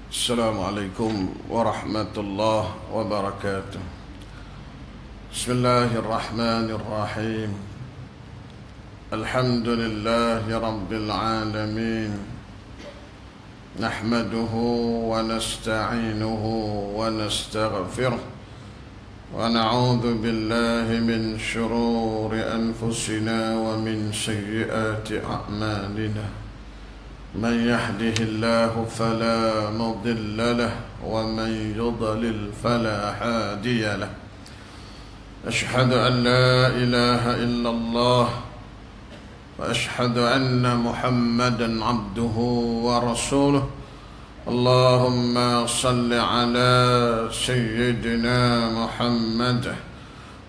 Assalamualaikum warahmatullahi wabarakatuh. Bismillahirrahmanirrahim. Alhamdulillahi rabbil alamin. Nahmaduhu wa nasta'inuhu wa nastaghfiruh. Wa na'udzu billahi min shururi anfusina wa min sayyiati a'malina. من يهده الله فلا مضل له ومن يضلل فلا هادي له أشهد أن لا إله إلا الله وأشهد أن محمدا عبده ورسوله اللهم صل على سيدنا محمد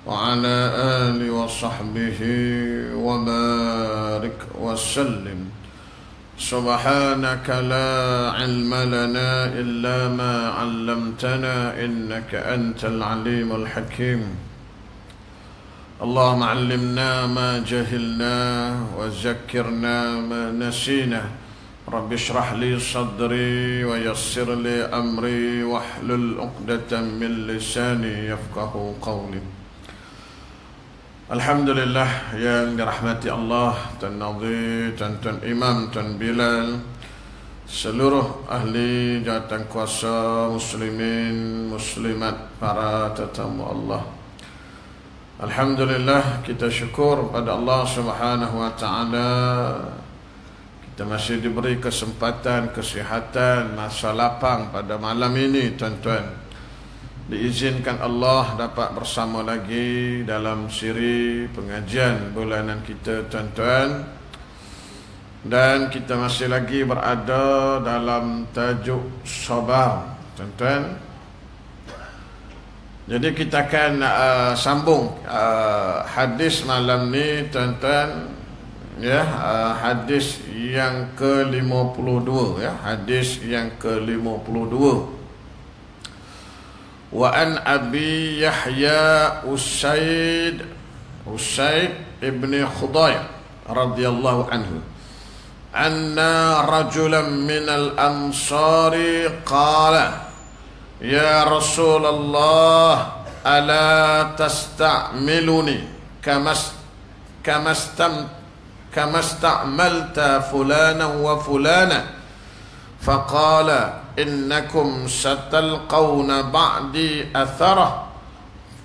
وعلى آله وصحبه وبارك وسلم سبحانك لا علم لنا إلا ما علمتنا إنك أنت العليم الحكيم اللهم علمنا ما جهلنا وذكرنا ما نسينا رب اشرح لي صدري ويسر لي أمري واحلل عقدة من لساني يفقه قولي. Alhamdulillah yang dirahmati Allah, Tuan Nadhir, Tuan Imam, Tuan Bilal, seluruh ahli jawatan kuasa muslimin, muslimat, para tetamu Allah. Alhamdulillah, kita syukur pada Allah Subhanahu wa taala. Kita masih diberi kesempatan, kesihatan, masa lapang pada malam ini, tuan-tuan. Diizinkan Allah dapat bersama lagi dalam siri pengajian bulanan kita, tuan-tuan. Dan kita masih lagi berada dalam tajuk sabar, tuan-tuan. Jadi kita akan sambung hadis malam ni, tuan-tuan. Ya, hadis yang ke-52, ya, hadis yang ke-52. Wa an Abi Yahya Usaid ibn Khudayr radhiyallahu anhu anna rajulan min al-ansari qala ya Rasulullah ala tasta'miluni kama ista'malta fulana wa fulana faqala إنكم ستلقون بعدي أثره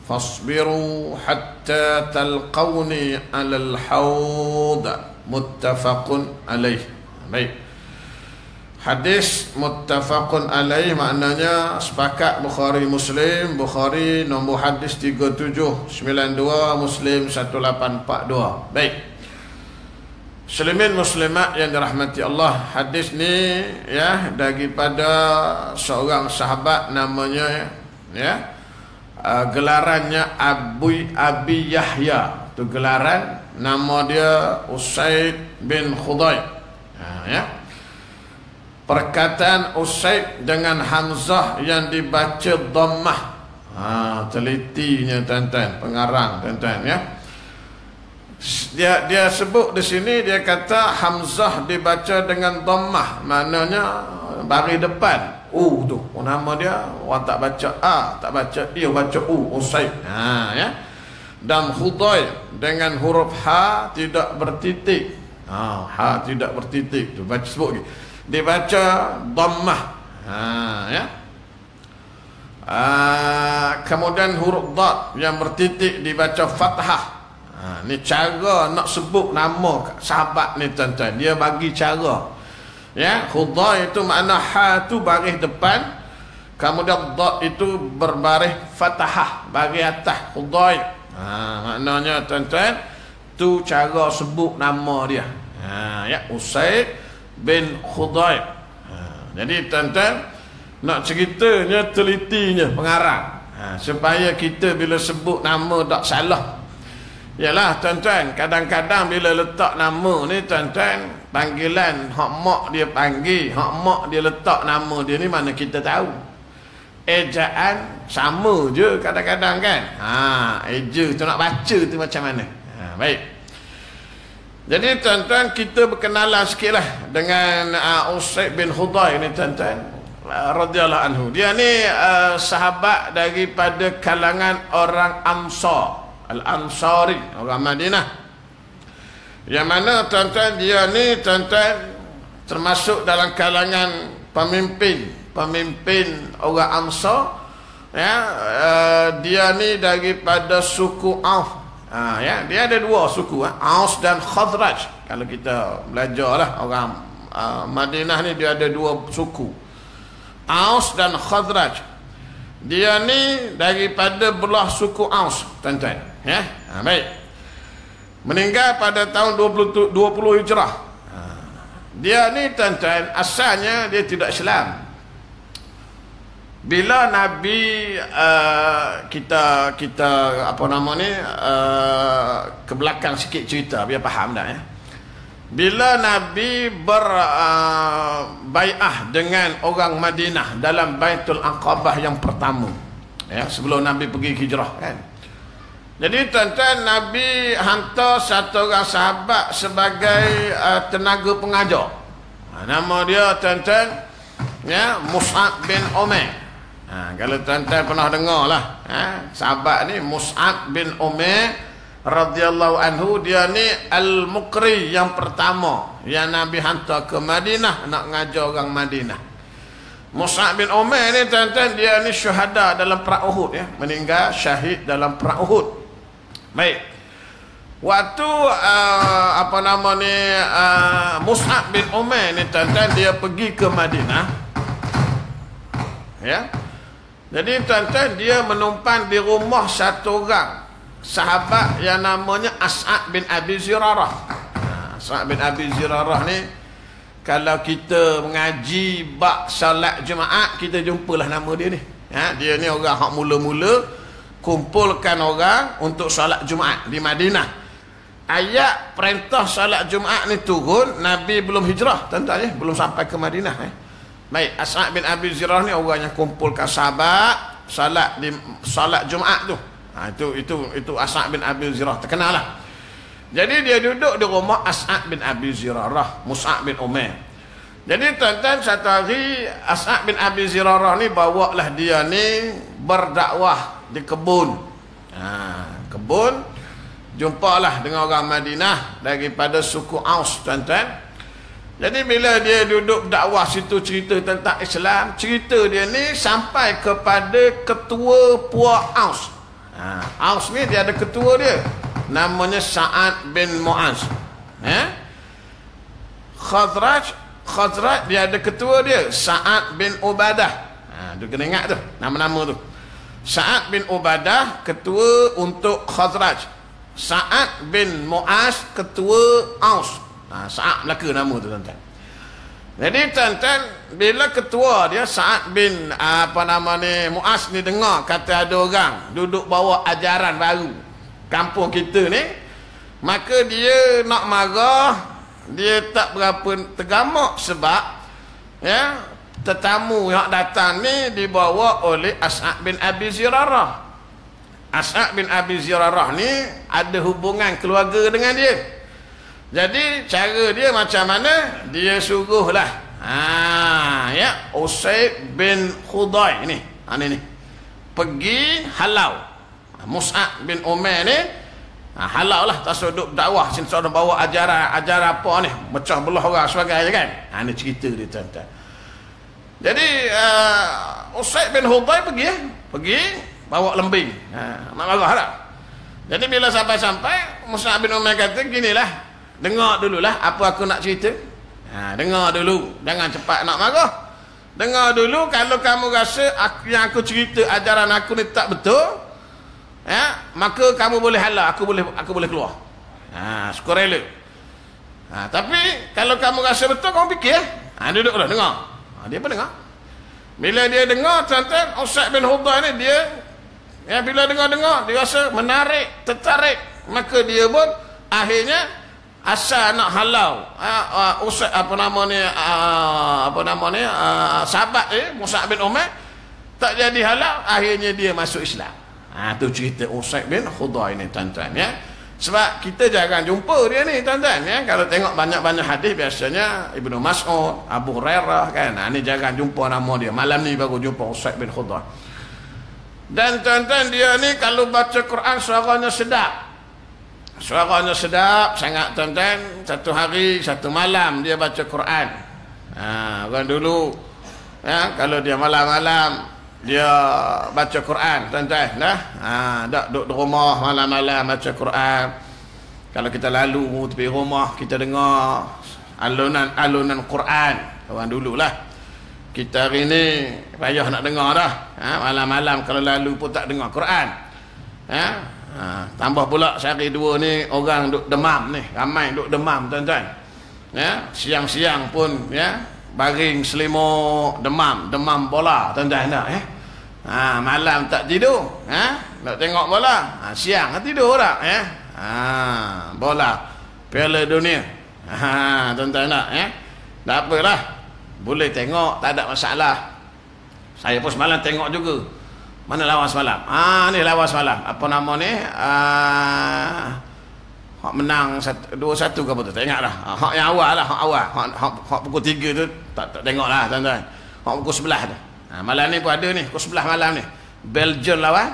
فاصبروا حتى تلقوني على الحوض متفق عليه. Baik. Hadis muttafaqun alaih maknanya sepakat Bukhari Muslim. Bukhari nombor hadis 3792, Muslim 1842. Baik. Muslimin muslimat yang dirahmati Allah, hadis ni ya daripada seorang sahabat namanya ya gelarannya Abi Yahya, tu gelaran nama dia Usaid bin Khudayr. Ya. Perkataan Usaid dengan Hamzah yang dibaca dhammah. Telitinya tuan-tuan, pengarang tuan-tuan ya. Dia sebut di sini, dia kata Hamzah dibaca dengan dhammah, maknanya bari depan tu. Nama dia orang tak baca a, tak baca i, baca Usaid. Ya. Dan Khudayr dengan huruf ha tidak bertitik. Ha tidak bertitik tu baca sebut lagi. Dibaca dhammah. Ya. Kemudian huruf dad yang bertitik dibaca fathah. Ni cara nak sebut nama sahabat ni, tuan-tuan. Dia bagi cara. Ya, Khudayr itu makna ha tu baris depan, kemudian dad itu berbaris fathah, baris atas Khudayr. Maknanya tuan-tuan, tu cara sebut nama dia. Ya, Usaid bin Khudayr. Jadi tuan-tuan, nak ceritanya telitinya pengarang. Supaya kita bila sebut nama tak salah. Yalah tuan-tuan, kadang-kadang bila letak nama ni tuan-tuan, panggilan hak mak dia panggil, hak mak dia letak nama dia ni, mana kita tahu. Ejaan sama je kadang-kadang kan. Eja tu nak baca tu macam mana. Baik. Jadi tuan-tuan, kita berkenalan sikitlah dengan Usaid bin Khudayr ni tuan-tuan. radhiyallahu anhu. Dia ni sahabat daripada kalangan orang Ansar, Al-Ansari, orang Madinah. Yang mana tuan-tuan dia ni tuan-tuan termasuk dalam kalangan pemimpin orang Ansar. Ya, dia ni daripada suku Auf. Ya, dia ada dua suku, Aus dan Khazraj. Kalau kita belajarlah orang Madinah ni dia ada dua suku, Aus dan Khazraj. Dia ni daripada belah suku Aus, tuan-tuan. Ya, baik. Meninggal pada tahun 20 Hijrah. Dia ni tuan-tuan asalnya dia tidak Islam. Bila Nabi kita apa nama ni ke belakang sikit cerita biar faham dah ya. Bila Nabi berbai'ah dengan orang Madinah dalam Baitul Aqabah yang pertama, ya, sebelum Nabi pergi hijrah kan. Jadi tuan-tuan, Nabi hantar satu orang sahabat sebagai tenaga pengajar. Nama dia tuan-tuan ya, Mus'ab bin Umair. Kalau tuan-tuan pernah dengar lah, sahabat ni Mus'ab bin Umair radhiyallahu anhu, dia ni Al-Muqri yang pertama yang Nabi hantar ke Madinah nak ngajar orang Madinah. Mus'ab bin Umair ni tuan-tuan, dia ni syuhada dalam perang Uhud ya, meninggal syahid dalam perang Uhud. Baik. Waktu apa nama ni Mus'ab bin Umair ni tuan-tuan dia pergi ke Madinah. Ya. Jadi tuan-tuan dia menumpang di rumah satu orang sahabat yang namanya As'ad bin Abi Zirarah. As'ad bin Abi Zirarah ni kalau kita mengaji bab salat Jumaat kita jumpalah nama dia ni. Dia ni orang hak mula-mula kumpulkan orang untuk salat Jumaat di Madinah. Ayat perintah salat Jumaat ni turun Nabi belum hijrah tuan-tuan ya, belum sampai ke Madinah. Baik, As'ad bin Abi Zirarah ni orang yang kumpulkan sahabat salat Jumaat tu. Itu As'ad bin Abi Zirarah terkenal lah. Jadi dia duduk di rumah As'ad bin Abi Zirarah, Mus'ab bin Umair. Jadi tuan-tuan satu hari As'ad bin Abi Zirarah ni bawalah dia ni berdakwah di kebun. Kebun jumpalah dengan orang Madinah daripada suku Aus tuan-tuan. Jadi bila dia duduk dakwah situ cerita tentang Islam, cerita dia ni sampai kepada ketua puak Aus. Aus ni dia ada ketua dia, namanya Sa'ad bin Mu'az. Khazraj dia ada ketua dia, Sa'ad bin Ubadah. Tu kena ingat tu nama-nama tu. Sa'ad bin Ubadah ketua untuk Khazraj, Sa'ad bin Mu'az ketua Aus. Sa'ad Melaka nama tu tuan-tuan. Jadi tuan-tuan, bila ketua dia Sa'ad bin apa nama ni Mu'az ni dengar kata ada orang duduk bawa ajaran baru kampung kita ni, maka dia nak marah, dia tak berapa tergamak sebab ya tetamu yang datang ni dibawa oleh As'ad bin Abi Zirarah. As'ad bin Abi Zirarah ni ada hubungan keluarga dengan dia. Jadi cara dia macam mana? Dia suruhlah ya Usaid bin Khudai ni pergi halau Mus'ab bin Umair ni, halau lah tak duduk dakwah sini seorang bawa ajaran apa ni mecah belah orang sebagainya kan. Ni cerita dia tuan-tuan. Jadi Usaid bin Khudai pergi bawa lembing, nak marah lah. Jadi bila sampai Mus'ab bin Umair kata ginilah, dengar dululah apa aku nak cerita. Dengar dulu, jangan cepat nak marah. Dengar dulu, kalau kamu rasa yang aku cerita ajaran aku ni tak betul, ya, maka kamu boleh halau, aku boleh keluar. Sukarela. Tapi kalau kamu rasa betul, kamu fikir. Duduklah dengar. Dia pun dengar. Bila dia dengar tuan-tuan, Usaid bin Khudai ni dia bila dengar dia rasa menarik, tertarik, maka dia pun akhirnya asal nak halau Usaid sahabat Mus'ab bin Umair tak jadi halau, akhirnya dia masuk Islam. Tu cerita Usaid bin Khudai ni tuan-tuan ya. Sebab kita jarang jumpa dia ni tuan-tuan ya. Kalau tengok banyak-banyak hadis biasanya Ibnu Mas'ud, Abu Hurairah kan. Ni jarang jumpa nama dia. Malam ni baru jumpa Usaid bin Khudair. Dan tuan-tuan dia ni kalau baca Quran suaranya sedap. Suaranya sedap sangat tuan-tuan. Satu hari, satu malam dia baca Quran. Orang dulu ya, kalau dia malam-malam dia baca Quran tuan-tuan dah. Dak duduk di rumah malam-malam baca Quran. Kalau kita lalu tepi rumah kita dengar alunan Quran orang dululah. Kita hari ni payah nak dengar dah. Malam-malam kalau lalu pun tak dengar Quran. Tambah pula sehari dua ni orang duk demam ni, ramai duk demam tuan-tuan. Ya, siang-siang pun ya baring selimut demam bola tuan-tuan dah ya. Malam tak tidur, nak tengok bola. Siang tidur tak ya. Bola Piala Dunia. Tuan-tuan nak ya. Tak apalah. Boleh tengok, tak ada masalah. Saya pun semalam tengok juga. Mana lawan semalam? Ni lawan semalam. Apa nama ni? Hak menang 2-1 ke apa tu? Tak ingat dah. Hak yang awal lah, hak pukul 3 tu tak tengok lah tuan-tuan. Hak pukul 11 tu. Malam ni pun ada ni, pukul 11 malam ni. Belgium lawan.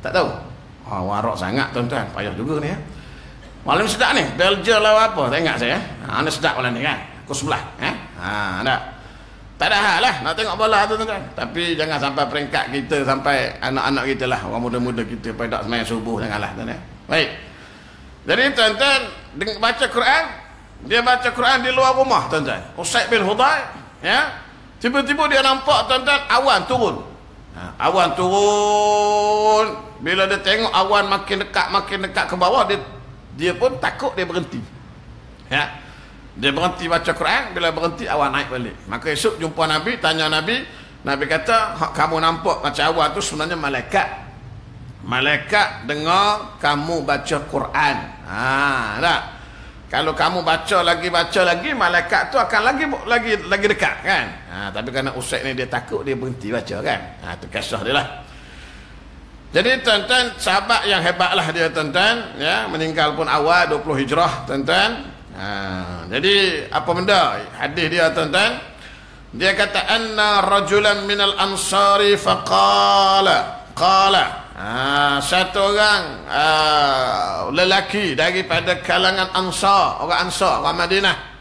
Tak tahu. Warak sangat tuan-tuan, payah juga ni ya. Malam sedap ni. Belgium lawan apa? Tak ingat saya. Ni sedap malam ni kan. Pukul 11 tak. Tak ada hal lah nak tengok bola tu tuan-tuan. Tapi jangan sampai peringkat kita, sampai anak-anak kita lah, orang muda-muda kita pada sembahyang subuh, janganlah tuan-tuan. Baik. Jadi tuan-tuan baca Quran, dia baca Quran di luar rumah tuan-tuan. Usaid bin Khudair ya. Tiba-tiba dia nampak tuan-tuan awan turun. Awan turun. Bila dia tengok awan makin dekat ke bawah, dia pun takut, dia berhenti. Ya. Dia berhenti baca Quran. Bila berhenti awan naik balik. Maka esok jumpa Nabi, tanya Nabi. Nabi kata, kamu nampak macam awan tu sebenarnya malaikat. Malaikat dengar kamu baca Quran. Tak? Kalau kamu baca lagi, malaikat tu akan lagi dekat kan. Tapi kerana Usaid ni dia takut, dia berhenti baca kan. Tu kisah dia lah. Jadi tuan-tuan, sahabat yang hebatlah dia tuan-tuan ya, meninggal pun awal 20 Hijrah tuan-tuan. Jadi apa benda hadis dia tuan-tuan? Dia kata anna rajulan minal ansari faqala satu orang lelaki daripada kalangan Ansar, orang Madinah.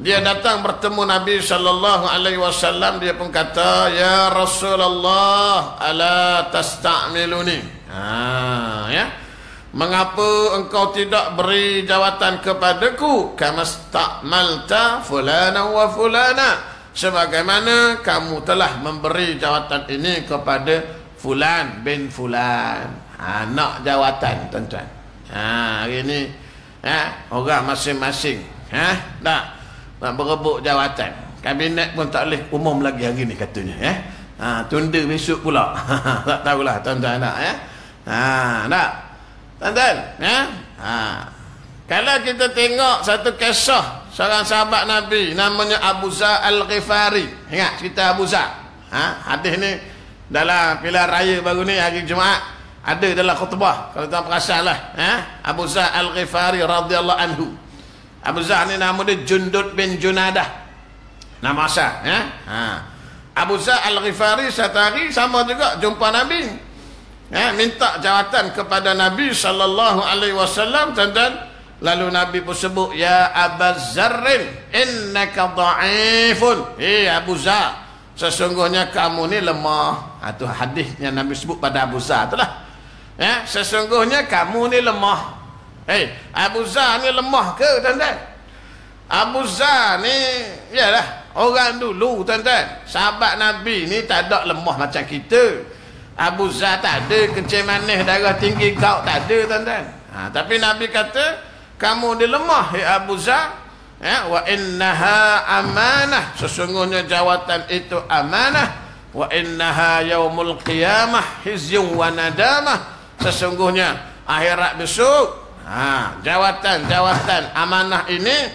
Dia datang bertemu Nabi sallallahu alaihi wasallam. Dia pun kata, ya Rasulullah, ala tasta'miluni. Ya. Mengapa engkau tidak beri jawatan kepadaku kama sta'malta fulana wa fulana, sebagaimana kamu telah memberi jawatan ini kepada fulan bin fulan. Nak jawatan tuan-tuan. Hari ni orang masing-masing nak berebut jawatan. Kabinet pun tak boleh umum lagi hari ni katanya tunda besok pula. Tak tahulah tuan-tuan nak tak tuan-tuan kalau kita tengok satu kisah seorang sahabat Nabi namanya Abu Zar Al-Ghifari. Ingat cerita Abu Zar? Hadis ni dalam pilihan raya baru ni hari Jumaat ada dalam khutbah, kalau tuan perasan lah. Abu Zar Al-Ghifari radhiyallahu anhu. Abu Zar ni nama dia Jundud bin Junadah, nama asal Abu Zar Al-Ghifari. Satu hari sama juga jumpa Nabi, minta jawatan kepada Nabi sallallahu alaihi wasallam tuan-tuan. Lalu Nabi pun sebut, ya Abu Zarrin innaka dha'ifun. Abu Zar, sesungguhnya kamu ni lemah. Itu hadisnya Nabi sebut pada Abu Zar itulah. Sesungguhnya kamu ni lemah. Abu Zar ni lemah ke tuan-tuan? Abu Zar ni yalah orang dulu tuan-tuan, sahabat Nabi ni tak ada lemah macam kita. Abu Zar tak ada kencing manis, darah tinggi, gout, tak ada tuan-tuan. Tapi Nabi kata kamu dia lemah Abu Zar. Wa innaha amanah, sesungguhnya jawatan itu amanah. Wa innaha yaumul qiyamah hizyun wa nadamah, sesungguhnya akhirat besok jawatan amanah ini,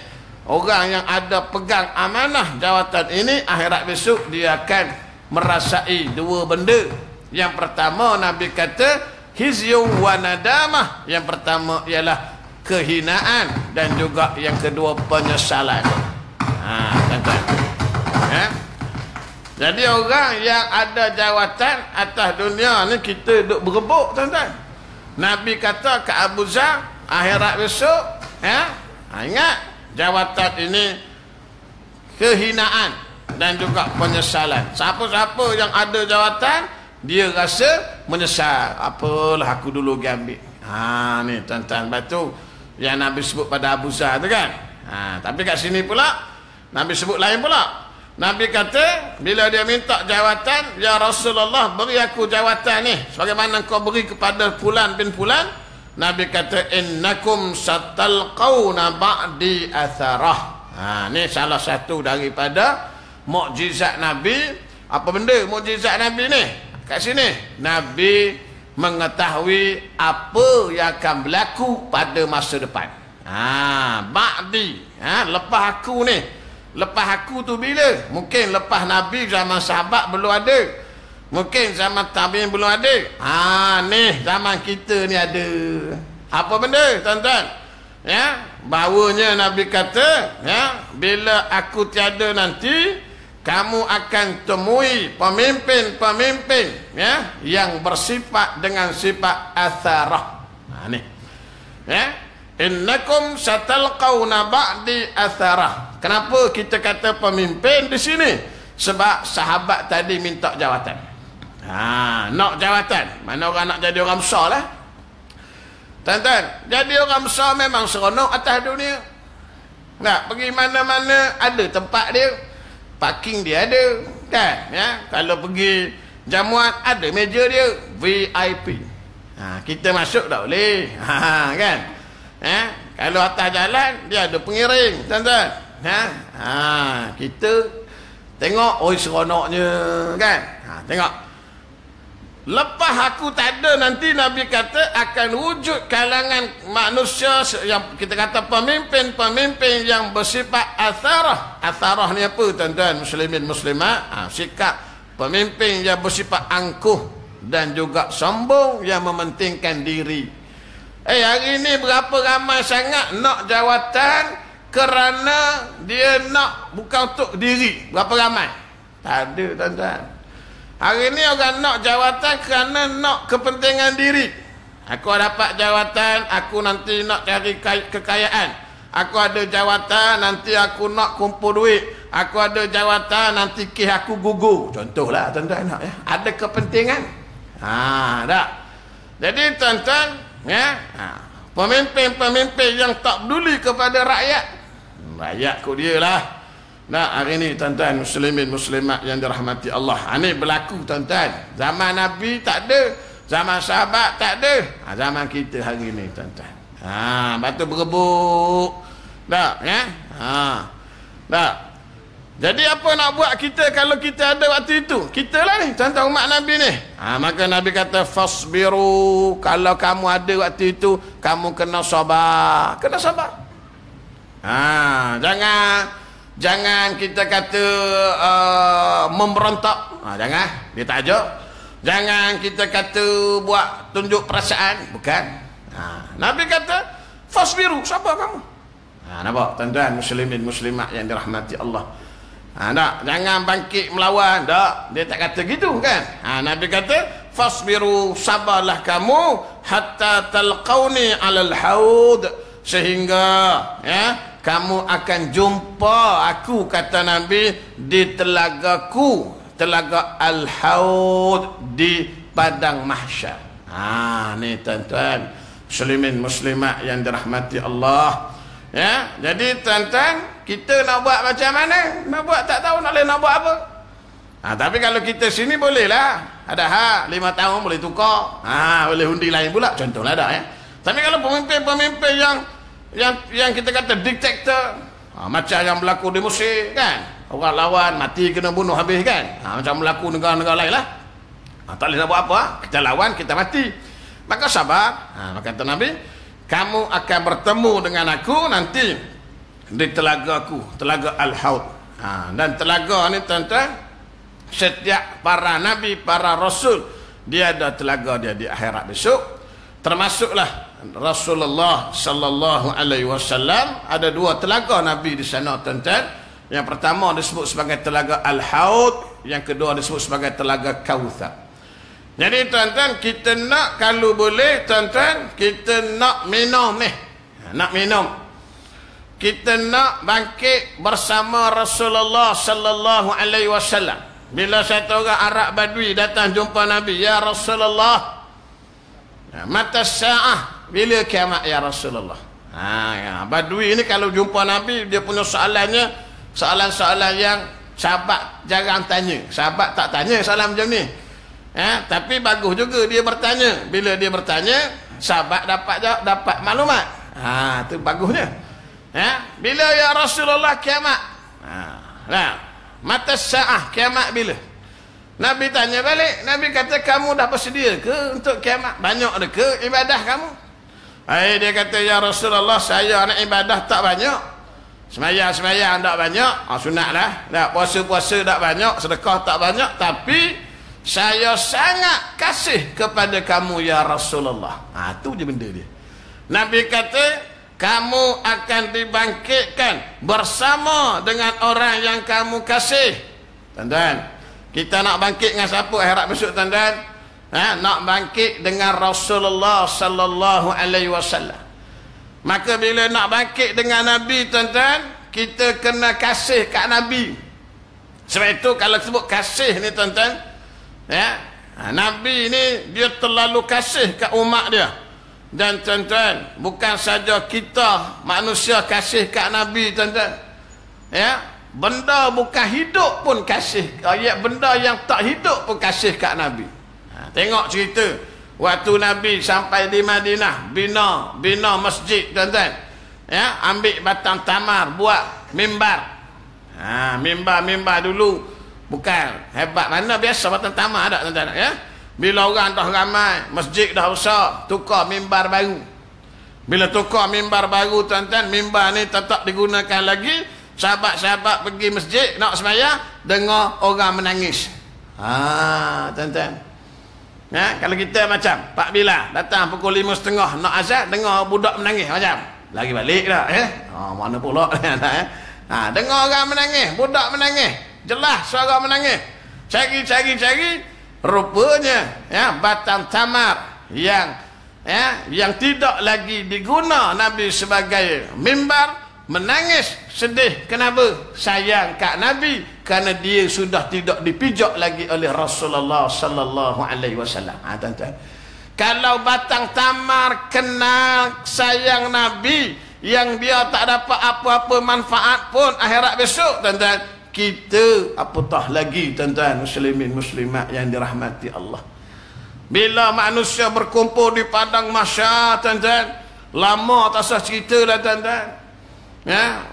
orang yang ada pegang amanah jawatan ini, akhirat besok dia akan merasai dua benda. Yang pertama Nabi kata khizyu wa nadamah. Yang pertama ialah kehinaan dan juga yang kedua penyesalan. Tuan-tuan. Jadi orang yang ada jawatan atas dunia ni kita duk berebut, tuan-tuan. Nabi kata ke Abu Zar, akhirat besok, ingat jawatan ini kehinaan dan juga penyesalan. Siapa-siapa yang ada jawatan, dia rasa menyesal. Apalah aku dulu ambil. Ni tuan-tuan, batu yang Nabi sebut pada Abu Zar tu kan. Tapi kat sini pula Nabi sebut lain pula. Nabi kata bila dia minta jawatan, ya Rasulullah, beri aku jawatan ni sebagaimana kau beri kepada fulan bin fulan. Nabi kata innakum satalqauna ba'di atharah. Ni salah satu daripada mukjizat Nabi. Apa benda mukjizat Nabi ni? Kat sini Nabi mengetahui apa yang akan berlaku pada masa depan. Ba'di, lepas aku ni. Lepas aku tu bila? Mungkin lepas Nabi zaman sahabat belum ada. Mungkin zaman tabi'in belum ada. Ni zaman kita ni ada. Apa benda, tuan-tuan? Bahawanya Nabi kata, bila aku tiada nanti, kamu akan temui pemimpin-pemimpin yang bersifat dengan sifat atharah. Ni. Innakum satalqauna ba'di atharah. Kenapa kita kata pemimpin di sini? Sebab sahabat tadi minta jawatan. Nak jawatan. Mana orang nak jadi orang besar lah. Tuan-tuan, jadi orang besar memang seronok atas dunia. Nak pergi mana-mana ada tempat dia. Parking dia ada. Kan? Kalau pergi jamuan ada meja dia. VIP. Kita masuk tak boleh. Kan? Kalau atas jalan dia ada pengiring, tuan-tuan. Kita tengok, oi seronoknya kan. Tengok. Lepas aku tak ada nanti Nabi kata akan wujud kalangan manusia yang kita kata pemimpin-pemimpin yang bersifat atharah. Atharah ni apa, tuan-tuan muslimin muslimat? Sikap pemimpin yang bersifat angkuh dan juga sombong yang mementingkan diri. Hari ni berapa ramai sangat nak jawatan kerana dia nak bukan untuk diri. Berapa ramai? Tak ada, tuan-tuan. Hari ni orang nak jawatan kerana nak kepentingan diri. Aku dapat jawatan, aku nanti nak cari kekayaan. Aku ada jawatan, nanti aku nak kumpul duit. Aku ada jawatan, nanti kes aku gugur. Contohlah, tuan-tuan. Ada kepentingan. Tak. Jadi, tuan-tuan, pemimpin-pemimpin yang tak peduli kepada rakyat. Rakyat kau dia lah. Hari ni tuan-tuan muslimin muslimat yang dirahmati Allah. Ini berlaku, tuan-tuan. Zaman Nabi tak ada. Zaman sahabat tak ada. Zaman kita hari ni, tuan-tuan. Batu berebut. Tak? Tak? Jadi apa nak buat kita kalau kita ada waktu itu? Kita lah ni, tuan-tuan umat Nabi ni. Maka Nabi kata fasbiru. Kalau kamu ada waktu itu, kamu kena sabar. Kena sabar. Jangan kita kata memberontak. Jangan, dia tak ajak. Jangan kita kata buat tunjuk perasaan. Bukan. Nabi kata fasbiru, sabar kamu. Nampak tuan-tuan muslimin muslimat yang dirahmati Allah. Jangan bangkit melawan. Tak, dia tak kata gitu kan. Nabi kata fasbiru, sabarlah kamu hatta talqauni alal haud, sehingga kamu akan jumpa aku, kata Nabi, di telagaku, telaga al-haud, di padang mahsyar. Ni tuan-tuan muslimin muslimat yang dirahmati Allah. Jadi tuan-tuan, kita nak buat macam mana? Nak buat tak tahu nak buat apa. Tapi kalau kita sini bolehlah. Ada hak 5 tahun boleh tukar. Boleh undi lain pula. Contohlah dah Tapi kalau pemimpin-pemimpin yang kita kata diktator, macam yang berlaku di Mesir kan, orang lawan mati kena bunuh habis kan, macam berlaku negara-negara lain lah. Tak boleh nak buat apa, kita lawan kita mati. Maka sabar. Maka kata Nabi, kamu akan bertemu dengan aku nanti di telagaku, telaga al-haud. Dan telaga ni tuan-tuan, setiap para nabi, para rasul dia ada telaga dia di akhirat besok. Termasuklah Rasulullah sallallahu alaihi wasallam ada 2 telaga Nabi di sana, tuan-tuan. Yang pertama disebut sebagai telaga Al-Haud, yang kedua disebut sebagai telaga Kautsar. Jadi tuan-tuan, kita nak, kalau boleh tuan-tuan, kita nak minum ni. Nak minum. Kita nak bangkit bersama Rasulullah sallallahu alaihi wasallam. Bila satu orang Arab Badui datang jumpa Nabi, "Ya Rasulullah, mata sa'ah, bila kiamat ya Rasulullah?" Badui ni kalau jumpa Nabi, dia punya soalannya soalan-soalan yang sahabat jarang tanya. Sahabat tak tanya soalan macam ni. Tapi bagus juga dia bertanya. Bila dia bertanya, sahabat dapat maklumat. Tu bagusnya. Bila ya Rasulullah kiamat? Mata sa'ah, kiamat bila? Nabi tanya balik. Nabi kata, kamu dah bersedia ke untuk kiamat? Banyak ada ke ibadah kamu? Dia kata, ya Rasulullah, saya nak ibadah tak banyak. Semayang tak banyak. Sunat lah. Puasa-puasa tak banyak. Sedekah tak banyak. Tapi saya sangat kasih kepada kamu ya Rasulullah. Tu je benda dia. Nabi kata, kamu akan dibangkitkan bersama dengan orang yang kamu kasih. Tuan-tuan, kita nak bangkit dengan siapa akhirat besok, tuan-tuan? Nak bangkit dengan Rasulullah sallallahu alaihi wasallam. Maka bila nak bangkit dengan Nabi, tuan-tuan, kita kena kasih kat Nabi. Sebab itu kalau sebut kasih ni, tuan-tuan, Nabi ni dia terlalu kasih kat umat dia. Dan tuan-tuan, bukan saja kita manusia kasih kat Nabi, tuan-tuan. Benda bukan hidup pun kasih. Benda yang tak hidup pun kasih kat Nabi. Tengok cerita waktu Nabi sampai di Madinah, bina masjid, tuan-tuan. Ambil batang tamar, buat mimbar. Mimbar dulu bukan hebat mana, biasa batang tamar ada, tuan-tuan. Bila orang dah ramai, masjid dah besar, tukar mimbar baru. Bila tukar mimbar baru, tuan-tuan, mimbar ni tetap digunakan lagi. Sahabat-sahabat pergi masjid nak sembahyang, dengar orang menangis. Tuan-tuan. Kalau kita macam Pak Bilal datang pukul 5.30 nak azan, dengar budak menangis macam lagi balik dah. Mana pula dengar orang menangis, budak menangis, jelas suara menangis. Cari, rupanya batang tamar yang tidak lagi diguna Nabi sebagai mimbar, menangis sedih. Kenapa? Sayang kat Nabi, kerana dia sudah tidak dipijak lagi oleh Rasulullah sallallahu alaihi wasallam. Tuan-tuan, kalau batang tamar kenal sayang Nabi, yang dia tak dapat apa-apa manfaat pun akhirat besok, tuan-tuan, kita apatah lagi, tuan-tuan muslimin muslimat yang dirahmati Allah. Bila manusia berkumpul di padang mahsyar, tuan-tuan, lama tak usah cerita lah, tuan-tuan.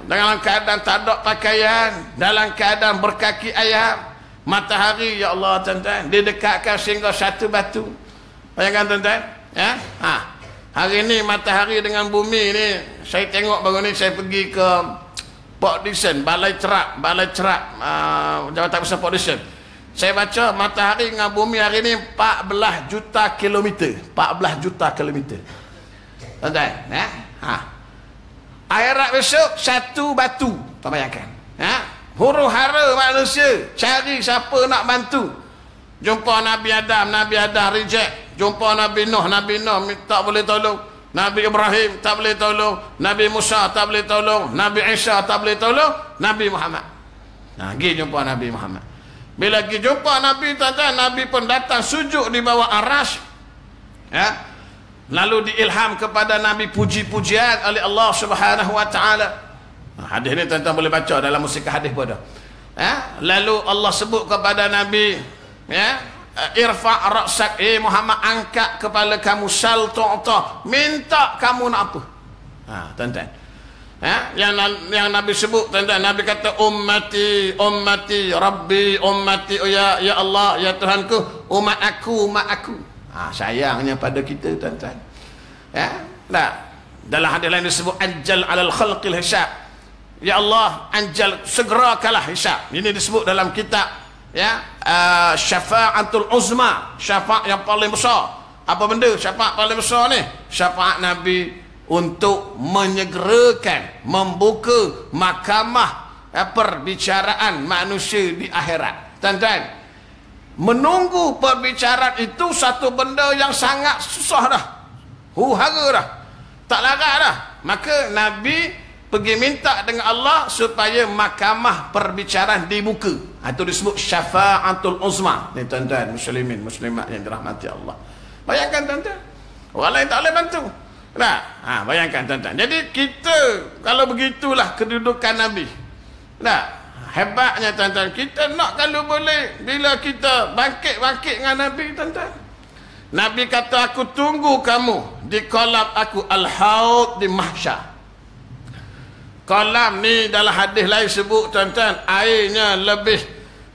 Dalam keadaan tak ada pakaian, dalam keadaan berkaki ayam, matahari, ya Allah, tuan-tuan, didekatkan sehingga satu batu. Bayangkan, tuan-tuan. Hari ni matahari dengan bumi ni, saya tengok baru ni, saya pergi ke Port Dickson, Balai Cerak, Jabatan Besar Port Dickson. Saya baca matahari dengan bumi hari ni 14 juta kilometer. 14 juta kilometer. Tuan-tuan, akhirat besok satu batu. Tuan bayangkan. Huru hara manusia cari siapa nak bantu. Jumpa Nabi Adam reject. Jumpa Nabi Nuh tak boleh tolong. Nabi Ibrahim tak boleh tolong. Nabi Musa tak boleh tolong. Nabi Isa tak boleh tolong. Nabi Muhammad. Pergi jumpa Nabi Muhammad. Bila pergi jumpa Nabi, tuan-tuan, Nabi pun datang sujud di bawah aras. Lalu diilham kepada Nabi puji-pujian oleh Allah Subhanahu wa taala. Hadis ni tuan-tuan boleh baca dalam musikah hadis pun ada. Lalu Allah sebut kepada Nabi, irfa' ra'sak, Muhammad, angkat kepala kamu, sal tu'ta, minta kamu nak apa. Tuan-tuan, yang Nabi sebut, tuan-tuan, Nabi kata ummati rabbi ummati, ya Allah, ya Tuhanku, umat aku. Sayangnya pada kita, tuan-tuan. Dalam hadis lain disebut anjal alal khalqil hisab. Ya Allah, anjal, segerakanlah hisab. Ini disebut dalam kitab syafa'atul uzma, syafaat yang paling besar. Apa benda syafaat paling besar ni? Syafaat Nabi untuk menyegerakan, membuka mahkamah perbicaraan manusia di akhirat. Tuan-tuan, menunggu perbicaraan itu satu benda yang sangat susah dah, huru-hara dah, tak larat dah. Maka Nabi pergi minta dengan Allah supaya mahkamah perbicaraan dibuka. Itu disebut syafa'atul uzma. Ni tuan-tuan muslimin muslimat yang dirahmati Allah. Bayangkan tuan-tuan, orang lain tak boleh bantu. Nah, bayangkan tuan-tuan. Jadi kita kalau begitulah kedudukan Nabi. Nah, hebatnya tuan-tuan, kita nak kalau boleh bila kita bangkit dengan Nabi tuan-tuan. Nabi kata, aku tunggu kamu di kolam aku al-haud di mahsyar. Kolam ni dalam hadis lain sebut tuan-tuan, airnya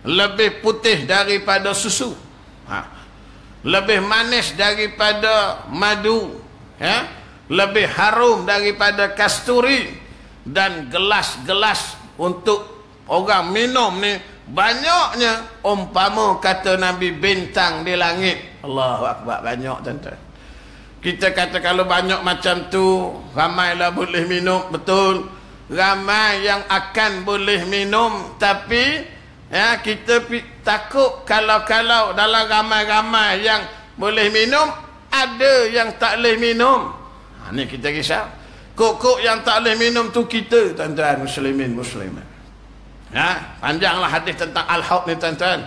lebih putih daripada susu, lebih manis daripada madu, lebih harum daripada kasturi, dan gelas-gelas untuk orang minum ni banyaknya umpama kata Nabi bintang di langit. Allahu Akbar, banyak tuan-tuan. Kita kata kalau banyak macam tu ramailah boleh minum, betul, ramai yang akan boleh minum, tapi kita takut kalau dalam ramai-ramai yang boleh minum ada yang tak boleh minum. Ni kita risau. Kok yang tak boleh minum tu kita, tuan-tuan muslimin muslimat. Panjanglah hadis tentang al-haud ni tuan-tuan.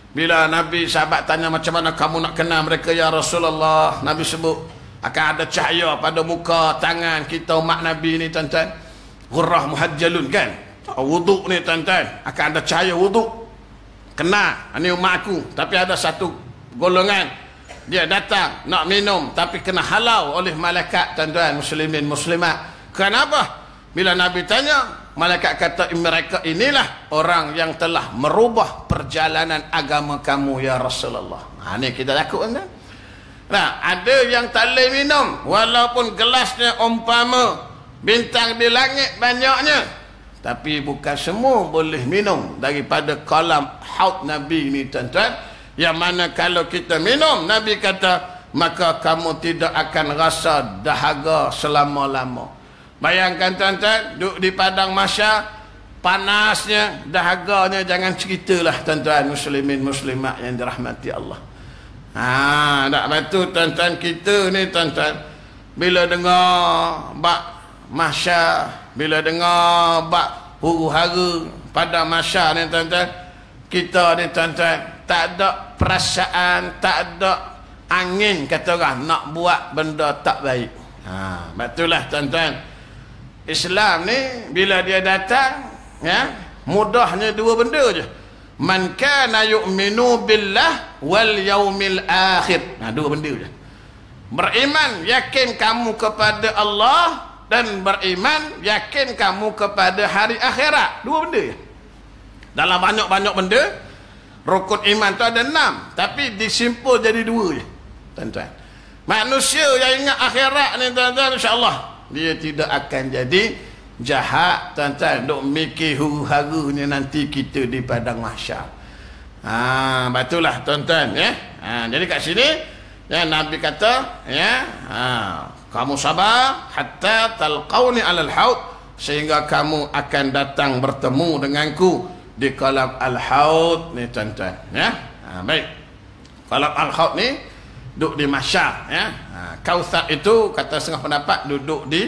Bila Nabi sahabat tanya macam mana kamu nak kenal mereka ya Rasulullah, Nabi sebut akan ada cahaya pada muka tangan kita umat Nabi ni tuan-tuan. Ghurrah muhajjalun kan, wuduk ni tuan-tuan, akan ada cahaya wuduk. Kena ni umat aku, tapi ada satu golongan dia datang nak minum tapi kena halau oleh malaikat tuan-tuan muslimin muslimat. Kenapa? Bila Nabi tanya, malaikat kata mereka inilah orang yang telah merubah perjalanan agama kamu ya Rasulullah. Ni kita takut kan? Nah, ada yang tak boleh minum walaupun gelasnya umpama bintang di langit banyaknya, tapi bukan semua boleh minum daripada kolam haud Nabi ni tuan-tuan, yang mana kalau kita minum Nabi kata maka kamu tidak akan rasa dahaga selama-lama. Bayangkan tuan-tuan duduk di padang mahsyar, panasnya, dahaganya, jangan ceritalah tuan-tuan muslimin muslimat yang dirahmati Allah. Tak betul tuan-tuan, kita ni tuan-tuan bila dengar bab mahsyar, bila dengar bab huru-hara pada mahsyar ni tuan-tuan, kita ni tuan-tuan tak ada perasaan, tak ada angin kata orang nak buat benda tak baik. Betul lah tuan-tuan. Islam ni bila dia datang, mudahnya dua benda je. Man kana yu'minu billah wal yaumil akhir. Dua benda je. Beriman, yakin kamu kepada Allah, dan beriman, yakin kamu kepada hari akhirat. Dua benda je. Dalam banyak-banyak benda, rukun iman tu ada 6, tapi disimpul jadi 2 je. Tuan-tuan, manusia yang ingat akhirat ni tuan-tuan, insya-Allah dia tidak akan jadi jahat tuan-tuan, duk mikir huru-harunya nanti kita di padang mahsyar. Betul lah tuan-tuan ya. Jadi kat sini Nabi kata kamu sabar hatta talqauni alal haud, sehingga kamu akan datang bertemu denganku di kolam al-haud ni tuan-tuan ya. Baik, kolam al-haud ni duduk di mahsyar ya. Kautsar itu kata setengah pendapat duduk di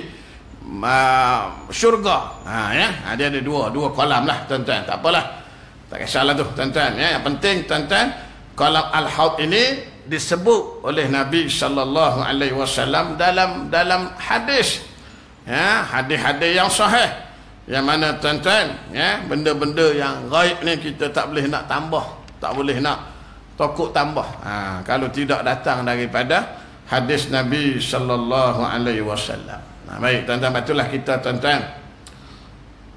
syurga ya. Dia ada dua kolam lah tuan-tuan, tak apalah, tak kisahlah tu tuan-tuan ya. Yang penting tuan-tuan, kolam al-haud ini disebut oleh Nabi sallallahu alaihi wasallam dalam hadis ya, hadis-hadis yang sahih, yang mana tuan-tuan ya, benda-benda yang ghaib ni kita tak boleh nak tambah, tak boleh nak tokok tambah kalau tidak datang daripada hadis Nabi sallallahu alaihi wasallam. Baik tuan-tuan, betullah kita tuan-tuan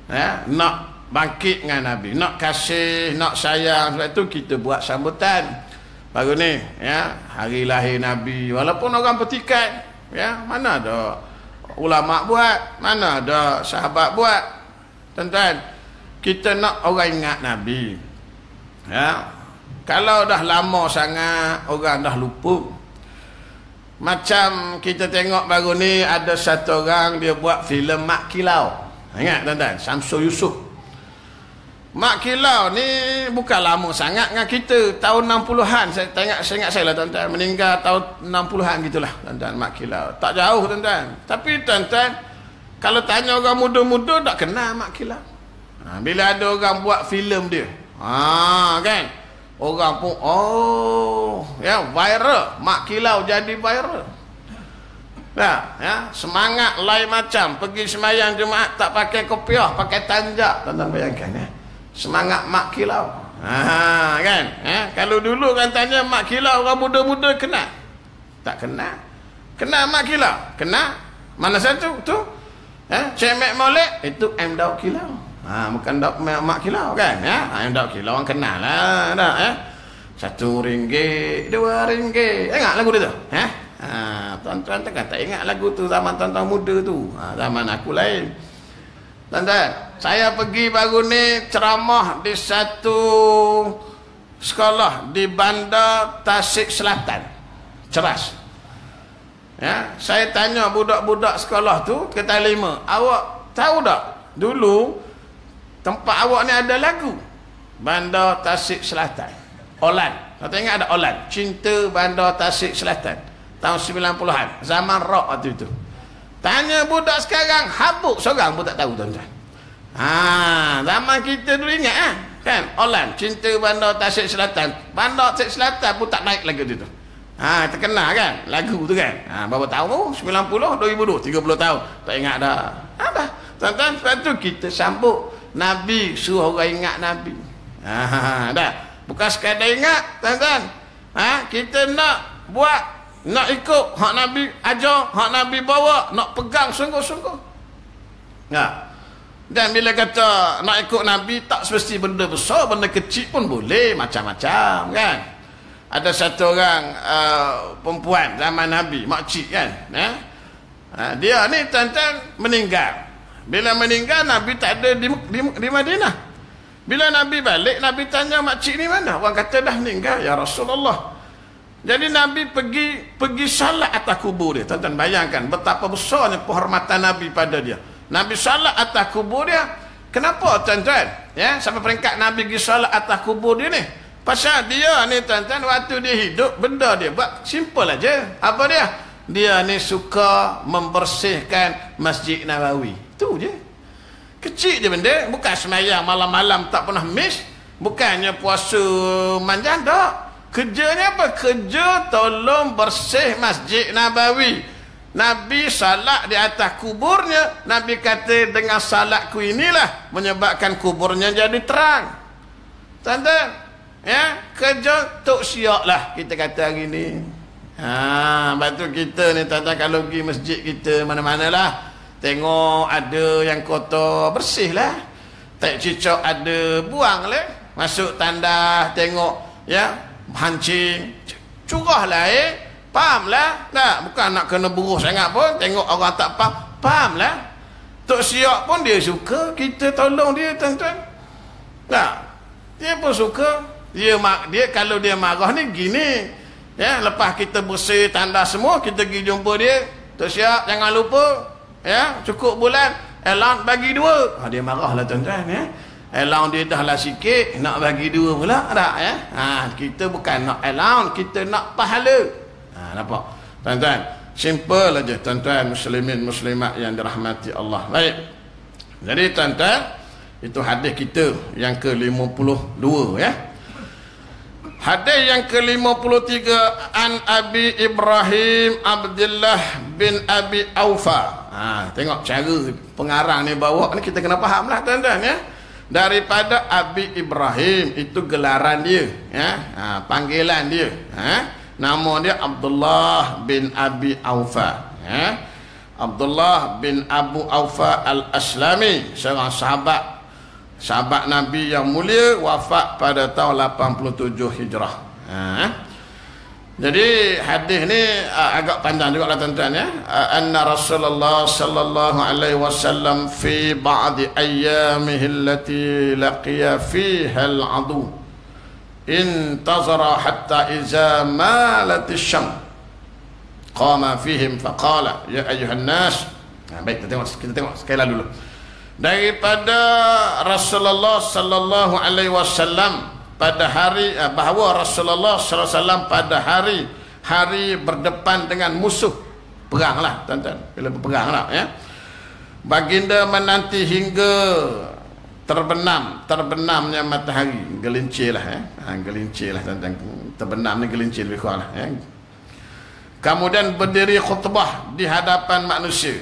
ya, nak bangkit dengan Nabi, nak kasih, nak sayang, sebab itu kita buat sambutan. Baru ni ya, hari lahir Nabi, walaupun orang petikai ya, mana ada ulama buat, mana ada sahabat buat tuan-tuan. Kita nak orang ingat Nabi, Ya. Kalau dah lama sangat orang dah lupa. Macam kita tengok baru ni ada satu orang dia buat filem Mak Kilau. Ingat tuan-tuan, Samsul Yusof. Mak Kilau ni bukan lama sangat dengan kita, tahun 60-an. Saya ingat saya lah tuan-tuan, meninggal tahun 60-an gitulah tuan-tuan, Mak Kilau. Tak jauh tuan-tuan. Tapi tuan-tuan, kalau tanya orang muda-muda tak kenal Mak Kilau. Bila ada orang buat filem dia, kan, orang pun ya viral, Mak Kilau jadi viral. Nah, ya, semangat lain macam, pergi sembahyang Jumaat tak pakai kopiah, pakai tanjak. Tuan-tuan bayangkan ya. Semangat Mak Kilau. Kan? Kalau dulu kan tanya Mak Kilau, orang muda-muda kenal? Tak kenal. Kenal Mak Kilau? Kenal. Mana satu tu? Cik Mek Molek itu M Daud Kilau. Bukan Mak Kilau kan? M Daud Kilau orang kenal lah dah, RM1, RM2. Ingat lagu dia tu? Tuan-tuan tak ingat lagu tu zaman tuan-tuan muda tu. Zaman aku lain. Tuan-tuan, saya pergi baru ni ceramah di satu sekolah di Bandar Tasik Selatan. Ceras. Ya, saya tanya budak-budak sekolah tu, kata 5, awak tahu tak dulu tempat awak ni ada lagu Bandar Tasik Selatan, Olan. Kata ingat ada Olan, Cinta Bandar Tasik Selatan, tahun 90-an, zaman rock waktu itu. Tanya budak sekarang, habuk seorang pun tak tahu tuan-tuan. Zaman kita dulu ingat kan, Olan, Cinta Bandar Tasik Selatan. Bandar Tasik Selatan pun tak naik lagi tu. Terkenal kan lagu tu kan. Berapa tahun? 90, 2002, 30 tahun. Tak ingat dah. Dah. Tuan-tuan, sebab tu kita sambut Nabi, suruh orang ingat Nabi. Dah. Bukan sekadar ingat, tuan-tuan. Kita nak buat, nak ikut hak Nabi ajar, hak Nabi bawa, nak pegang sungguh-sungguh. Dan bila kata nak ikut Nabi, tak semesti benda besar, benda kecil pun boleh, macam-macam kan. Ada satu orang perempuan zaman Nabi, makcik kan, dia ni tuan-tuan meninggal. Bila meninggal, Nabi tak ada di Madinah. Bila Nabi balik, Nabi tanya makcik ni mana? Orang kata dah meninggal ya Rasulullah. Jadi Nabi pergi salat atas kubur dia. Tuan-tuan bayangkan betapa besarnya penghormatan Nabi pada dia. Nabi salat atas kubur dia. Kenapa tuan-tuan? Ya, sampai peringkat Nabi pergi salat atas kubur dia ni. Pasal dia ni tuan-tuan, waktu dia hidup, benda dia buat simple aja. Apa dia? Dia ni suka membersihkan Masjid Nabawi. Tu je. Kecil je benda. Bukan semayang malam-malam tak pernah miss. Bukannya puasa manjang, tak. Kerjanya apa? Kerja tolong bersih Masjid Nabawi. Nabi salat di atas kuburnya. Nabi kata dengan salatku inilah menyebabkan kuburnya jadi terang. Tuan-tuan, ya, kerja tok siap lah kita kata hari ni. Batu kita ni tuan-tuan, kalau pergi masjid kita mana-mana lah, tengok ada yang kotor, bersih lah. Tak cicak ada, buang lah. Masuk tandas, tengok ya, hancing, curah lah faham lah. Tak, bukan nak kena buruh sangat pun. Tengok orang tak faham lah. Tok siap pun dia suka kita tolong dia tuan-tuan. Tak, dia pun suka. Dia kalau dia marah ni gini ya, lepas kita bersih tanda semua, kita pergi jumpa dia. Tok siap jangan lupa ya, cukup bulan allowance bagi 2. Dia marah lah tuan-tuan ya. Allowance dia dah lah sikit, nak bagi 2 pula tak ya. Kita bukan nak allowance, kita nak pahala. Nampak tuan-tuan, simple aja tuan-tuan muslimin muslimat yang dirahmati Allah. Baik, jadi tuan-tuan, itu hadis kita yang ke-52 ya. Hadis yang ke-53, an Abi Ibrahim Abdullah bin Abi Aufa. Tengok cara pengarang ni bawa ni, kita kena faham lah tuan-tuan ya. Daripada Abi Ibrahim, itu gelaran dia ya, panggilan dia nama dia Abdullah bin Abi Aufa ya. Abdullah bin Abu Aufa Al-Aslami, seorang sahabat Nabi yang mulia, wafat pada tahun 87 Hijrah. Jadi hadis ni agak panjang juga lah tuan-tuan ya. Anna Rasulullah sallallahu alaihi wasallam fi ba'di ayyamihi allati laqiya fiha al-adu intazara hatta iza malatis syam qama fihim faqala ya ayyuhan nas. Baik, kita tengok sekali lagi dulu daripada Rasulullah sallallahu alaihi wasallam pada hari bahawa Rasulullah sallallahu alaihi wasallam pada hari berdepan dengan musuh, peranglah tuan-tuan, bila berperanglah ya, baginda menanti hingga terbenamnya matahari, gelincir lah ya, gelincir lah tuan-tuan, terbenam ni gelincir lebih kurang lah ya. Kemudian berdiri khutbah di hadapan manusia.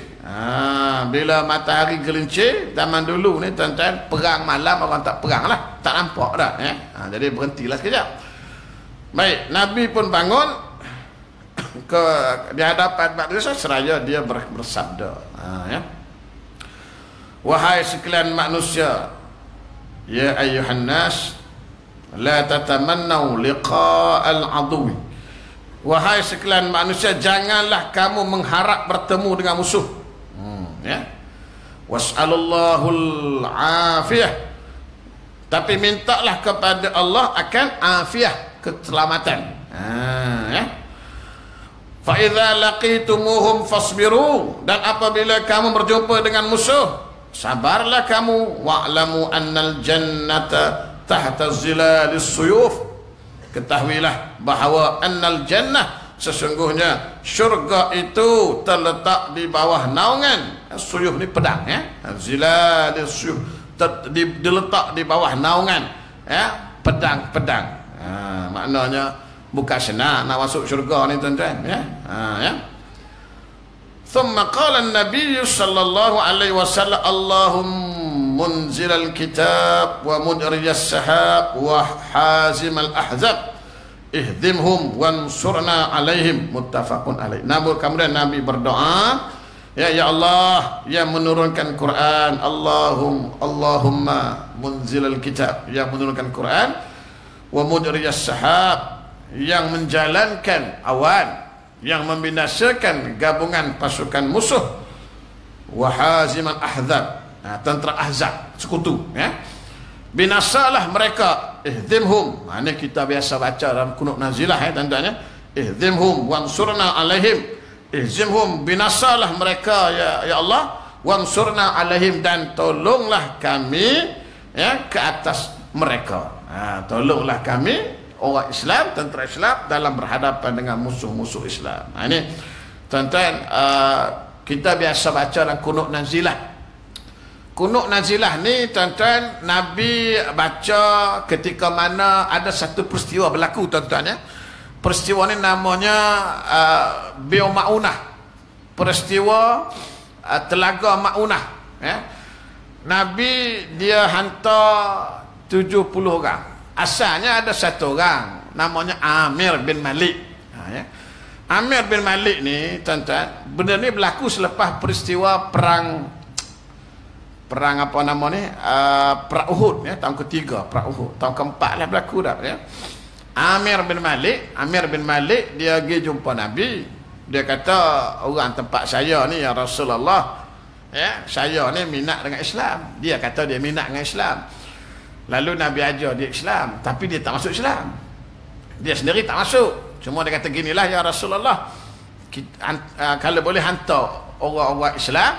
Bila matahari gelincir zaman dulu ni tuan-tuan, perang malam orang tak perang lah, tak nampak dah ya. Jadi berhentilah sekejap. Baik, Nabi pun bangun di hadapan manusia seraya dia bersabda ya. Wahai sekalian manusia, ya ayyuhan nas, la tatamannau liqa'al aduwi. Wahai sekalian manusia, janganlah kamu mengharap bertemu dengan musuh. Ya. Was'alullahul afiyah. Tapi mintalah kepada Allah akan afiyah, keselamatan. Ya. Fa idza laqitumuhum fasbiru, dan apabila kamu berjumpa dengan musuh, sabarlah kamu. Wa'lamu annal jannata tahta zilalis suyuf. Ketahuilah bahawa annal jannah, sesungguhnya syurga itu terletak di bawah naungan suyuf ni pedang ya. Zilalis suyuf, diletak di bawah naungan ya, pedang-pedang. Maknanya bukan senang nak masuk syurga ni tuan-tuan ya. Ya. Thumma qala an-nabiy sallallahu alaihi wasallam Allahumma munzilal kitab wa mudriyas sahab wa hazimal ahzab ihdimhum wansurna alaihim, muttafaqun alaih. Kemudian Nabi berdoa, ya Allah yang menurunkan Quran, Allahumma munzilal kitab, yang menurunkan Quran, wa mudriyas sahab, yang menjalankan awan, yang membinasakan gabungan pasukan musuh, wa hazimal ahzab, tentera Ahzab, sekutu ya. Binasalah mereka, ihdimhum. Ini kita biasa baca dalam kunut nazilah ya tuan-tuan ya. Ihdimhum wansurna alaihim. Ihdimhum, binasalah mereka ya Allah, wansurna alaihim, dan tolonglah kami ya ke atas mereka. Tolonglah kami orang Islam, tentera Islam dalam berhadapan dengan musuh-musuh Islam. Ini tuan-tuan, kita biasa baca dalam kunut nazilah. Kunut nazilah ni tuan-tuan, Nabi baca ketika mana ada satu peristiwa berlaku tuan-tuan ya. Peristiwa ni namanya Bi'u Ma'unah, peristiwa Telaga Ma'unah ya. Nabi dia hantar 70 orang. Asalnya ada satu orang namanya Amir bin Malik ya. Amir bin Malik ni tuan-tuan, benda ni berlaku selepas peristiwa perang apa nama ni, perang Uhud ya, tahun ketiga perang Uhud, tahun keempat lah berlaku dah ya. Amir bin Malik dia pergi jumpa Nabi. Dia kata, orang tempat saya ni ya Rasulullah ya, saya ni minat dengan Islam. Dia kata dia minat dengan Islam. Lalu Nabi ajar dia Islam, tapi dia tak masuk Islam, dia sendiri tak masuk. Cuma dia kata ginilah ya Rasulullah, kalau boleh hantar orang-orang Islam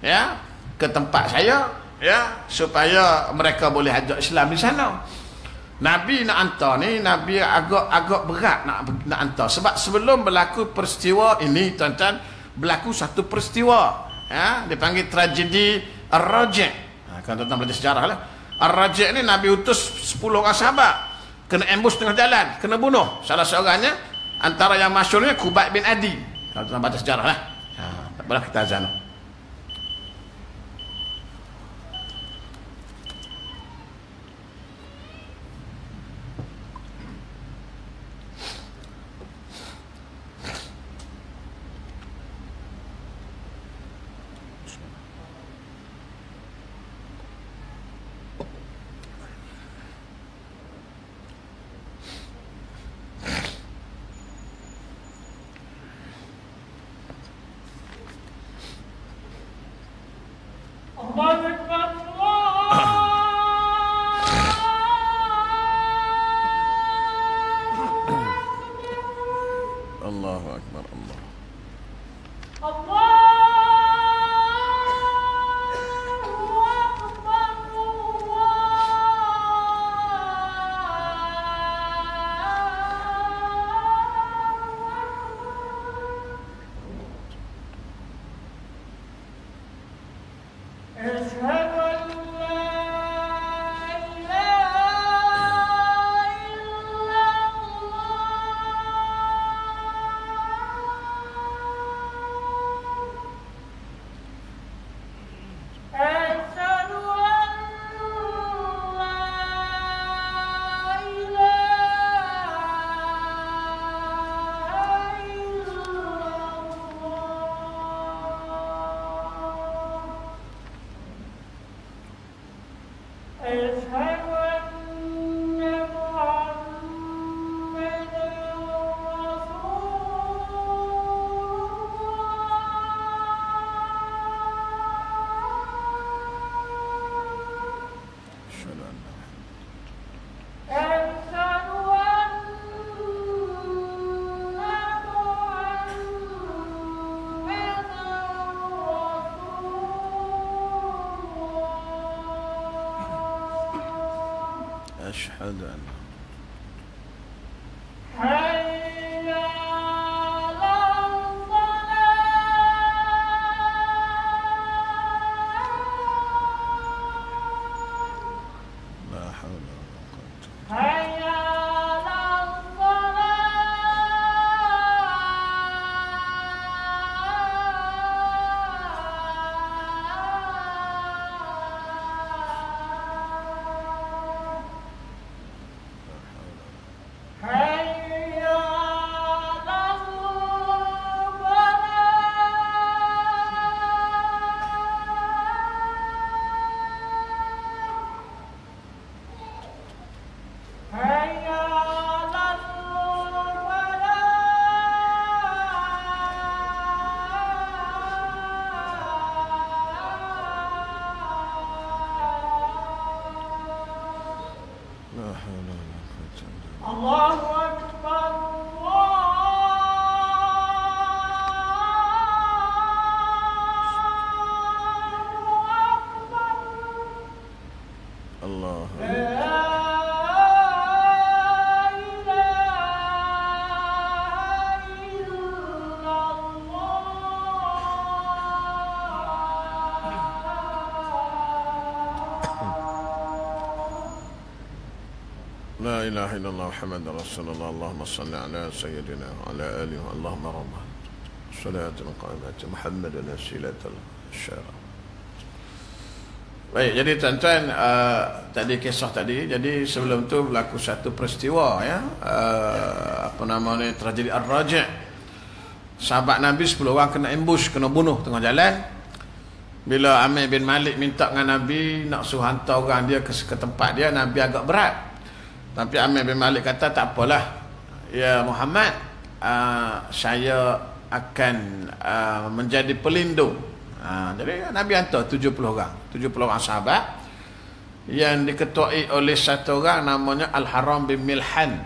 ya ke tempat saya ya, supaya mereka boleh ajak Islam di sana. Nabi nak hantar ni, Nabi agak berat nak hantar, sebab sebelum berlaku peristiwa ini tuan-tuan, berlaku satu peristiwa ya, dipanggil tragedi Ar-Raji'. Kalau tuan-tuan belajar sejarah lah, Ar-Raji' ni Nabi utus 10 orang sahabat, kena ambush tengah jalan, kena bunuh. Salah seorangnya, antara yang masyhurnya Kubayb bin Adi. Kalau tuan-tuan baca sejarah lah. Tak boleh kita azan. akbar. Allah. أشهد أن لا حول ولا قوة. الله أكبر الله لا إله إلا الله محمد رسول الله. اللهم صل على سيدنا وعلى آله اللهم رب صلاة قائمة محمد وسيلة الشارع. Baik, jadi tuan-tuan, tadi kisah tadi, jadi sebelum tu berlaku satu peristiwa ya, apa nama ni, tragedi Ar-Raji'. Sahabat Nabi 10 orang kena ambush, kena bunuh tengah jalan. Bila Amir bin Malik minta dengan Nabi nak suruh hantar orang dia ke tempat dia, Nabi agak berat. Tapi Amir bin Malik kata tak apalah ya Muhammad, saya akan menjadi pelindung. Jadi Nabi hantar 70 orang sahabat yang diketuai oleh satu orang namanya Al-Haram bin Milhan.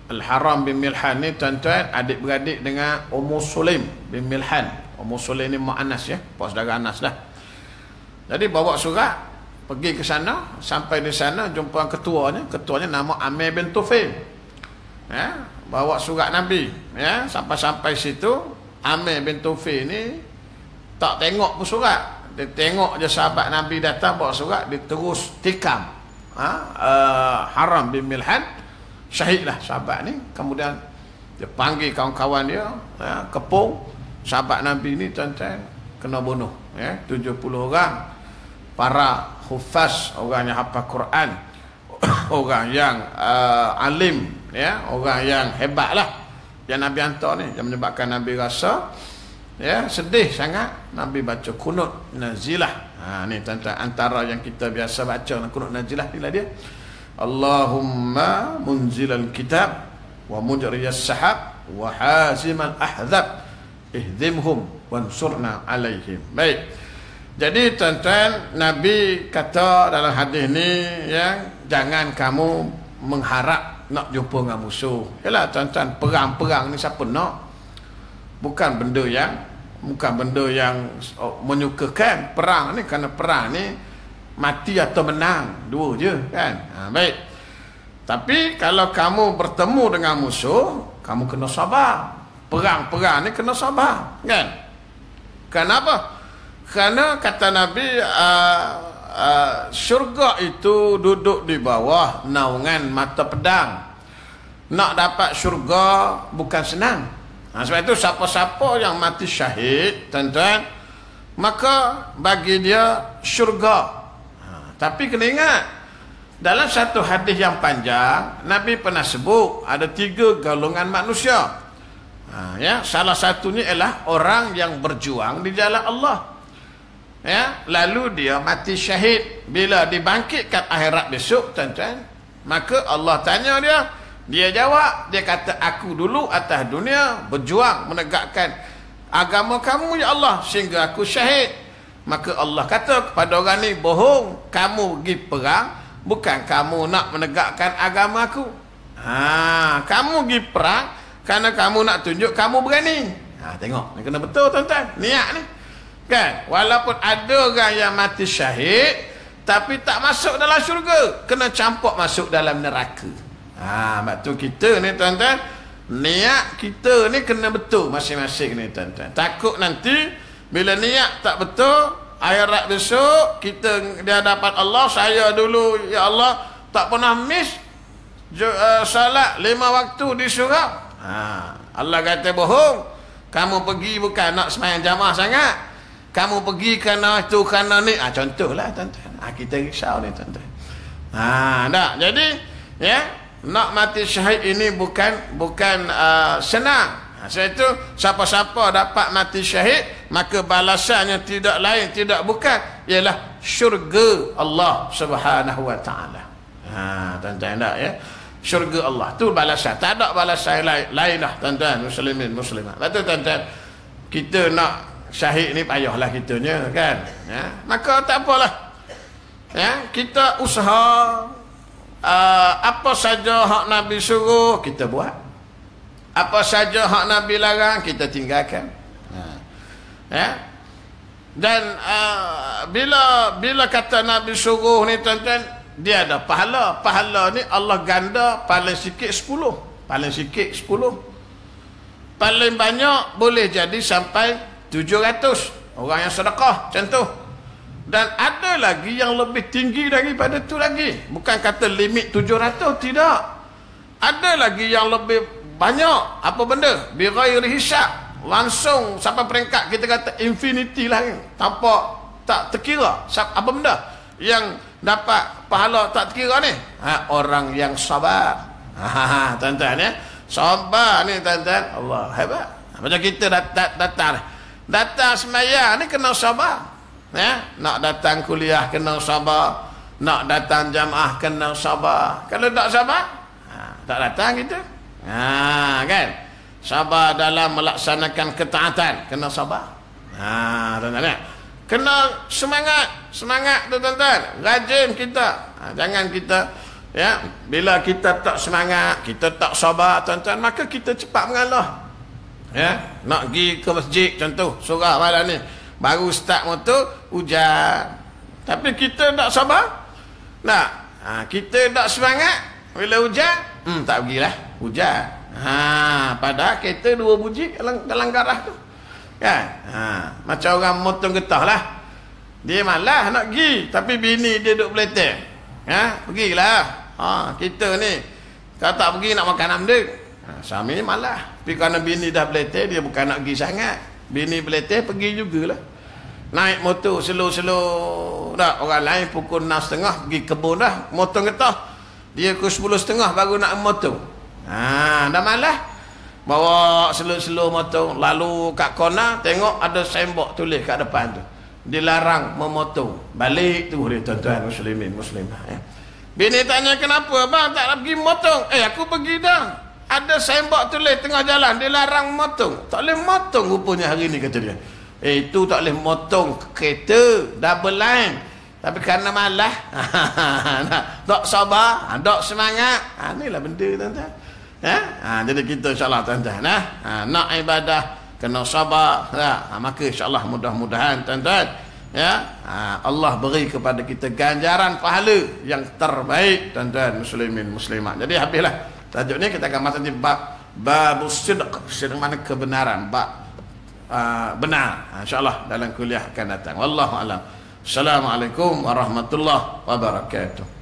Al-Haram bin Milhan ni tuan-tuan adik-beradik dengan Ummu Sulaim bin Milhan. Ummu Sulaim ni mak Anas ya, pak saudara Anas dah. Jadi bawa surat pergi ke sana, sampai di sana jumpa ketuanya nama Amir bin Tufail. Ya, bawa surat Nabi, ya, sampai situ Amir bin Tufail ni tak tengok pun surat. Dia tengok je sahabat Nabi datang bawa surat, dia terus tikam. Haram bin Milhan syahidlah sahabat ni. Kemudian dia panggil kawan-kawan dia, ya, kepung sahabat Nabi ni tuan-tuan kena bunuh, ya, 70 orang para hufaz, orang yang hafal Quran, orang yang alim, ya, orang yang hebat lah yang Nabi hantar ni, yang menyebabkan Nabi rasa ya sedih sangat. Nabi baca kunut nazilah. Ni tuan-tuan antara yang kita biasa baca kunut nazilah ni lah dia. Allahumma munzilal kitab wa mujriyas sahab wa hazimal ahzab ihdimhum wansurna alaihim. Baik, jadi tuan-tuan, Nabi kata dalam hadis ni ya, jangan kamu mengharap nak jumpa dengan musuh. Yalah tuan-tuan, perang-perang ni siapa nak? bukan benda yang menyukakan. Perang ni, kerana perang ni mati atau menang, dua je kan. Baik. Tapi kalau kamu bertemu dengan musuh, kamu kena sabar. Perang-perang ni kena sabar kan. Kenapa? Kerana kata Nabi, syurga itu duduk di bawah naungan mata pedang. Nak dapat syurga bukan senang. Sebab itu siapa-siapa yang mati syahid, tuan-tuan, maka bagi dia syurga. Tapi kena ingat, dalam satu hadis yang panjang, Nabi pernah sebut ada 3 golongan manusia. Ya, salah satunya ialah orang yang berjuang di jalan Allah. Ya, lalu dia mati syahid. Bila dibangkitkan akhirat besok, tuan-tuan, maka Allah tanya dia jawab, dia kata, aku dulu atas dunia berjuang menegakkan agama kamu ya Allah sehingga aku syahid. Maka Allah kata kepada orang ni, bohong, kamu pergi perang bukan kamu nak menegakkan agama aku. Kamu pergi perang kerana kamu nak tunjuk kamu berani. Tengok, ni kena betul tuan-tuan, niat ni kan. Walaupun ada orang yang mati syahid tapi tak masuk dalam syurga, kena campur masuk dalam neraka. Sebab tu kita ni tuan-tuan, niat kita ni kena betul masing-masing ni tuan-tuan. Takut nanti bila niat tak betul, akhirat besok kita di hadapan Allah, saya dulu ya Allah tak pernah miss salat 5 waktu di surau. Allah kata bohong, kamu pergi bukan nak sembahyang jamaah sangat, kamu pergi kerana itu kerana ni. Contohlah tuan-tuan, kita risau ni tuan-tuan. Tak, jadi ya, nak mati syahid ini bukan senang. Sebab itu siapa-siapa dapat mati syahid, maka balasannya tidak lain, tidak bukan, ialah syurga Allah Subhanahu wa taala. Tuan-tuan tak ya? Syurga Allah tu balasan, tak ada balasan lain dah tuan-tuan, muslimin muslimat. Betul tuan-tuan, kita nak syahid ni payahlah kitanya kan. Maka tak apalah. Kita usaha, apa saja hak Nabi suruh kita buat, apa saja hak Nabi larang kita tinggalkan. Dan bila kata Nabi suruh ni tuan-tuan, dia ada pahala. Pahala ni Allah ganda, paling sikit 10, paling sikit 10, paling banyak boleh jadi sampai 700 orang yang sedekah contoh. Dan ada lagi yang lebih tinggi daripada tu lagi. Bukan kata limit 700, tidak. Ada lagi yang lebih banyak. Apa benda? Bighairi hisab. Langsung sampai peringkat kita kata infinity lah. Tanpa tak terkira. Apa benda yang dapat pahala tak terkira ni? Orang yang sabar. Tuan-tuan ya. Sabar ni tuan-tuan. Allah hebat. Macam kita datang sembahyang ni kena sabar. Nak datang kuliah kena sabar, nak datang jamaah kena sabar. Kalau tak sabar, tak datang kita. Kan? Sabar dalam melaksanakan ketaatan, kena sabar. Tuan-tuan, kena semangat tu tuan-tuan. Rajin kita. Jangan kita ya, bila kita tak semangat, kita tak sabar tuan-tuan, maka kita cepat mengalah. Nak pergi ke masjid contoh, surah malam ni baru start motor, hujan. Tapi kita tak sabar. Kita tak semangat. Bila hujan, tak pergilah. Hujan. Padahal kereta 2 buji dalam garah tu. Kan? Macam orang motong getah lah. Dia malas nak pergi. Tapi bini dia duduk beleteng. Pergilah. Kita ni, kalau tak pergi nak makan amdek. Suami ni malas. Tapi kerana bini dah beleteng, dia bukan nak pergi sangat. Bini beleteng pergi jugalah. Naik motor slow-slow dah. Orang lain pukul 6.30 pergi kebun dah, motong getah. Dia pukul 10.30 baru nak motor. Dah malas. Bawa slow-slow motor, lalu kat kona tengok ada sembok tulis kat depan tu, dilarang memotong. Balik tu dia tuan-tuan muslimin muslimah. Bini tanya, kenapa bang tak nak pergi motong? Aku pergi dah. Ada sembok tulis tengah jalan, dilarang motong. Tak boleh motong rupanya hari ni, kata dia. Itu tak boleh motong kereta double line. Tapi kerana malas, tak sabar, tak semangat. Inilah benda tuan-tuan. Jadi kita insyaAllah tuan-tuan nak ibadah kena sabar ya. Maka insya-Allah mudah-mudahan tuan-tuan ya, Allah beri kepada kita ganjaran pahala yang terbaik tuan-tuan muslimin muslimat. Jadi habislah tajuk ni, kita akan masuk di babus sidq, sidq mana kebenaran, bab benar, insya-Allah dalam kuliah akan datang. Wallahu alam. Assalamualaikum warahmatullahi wabarakatuh.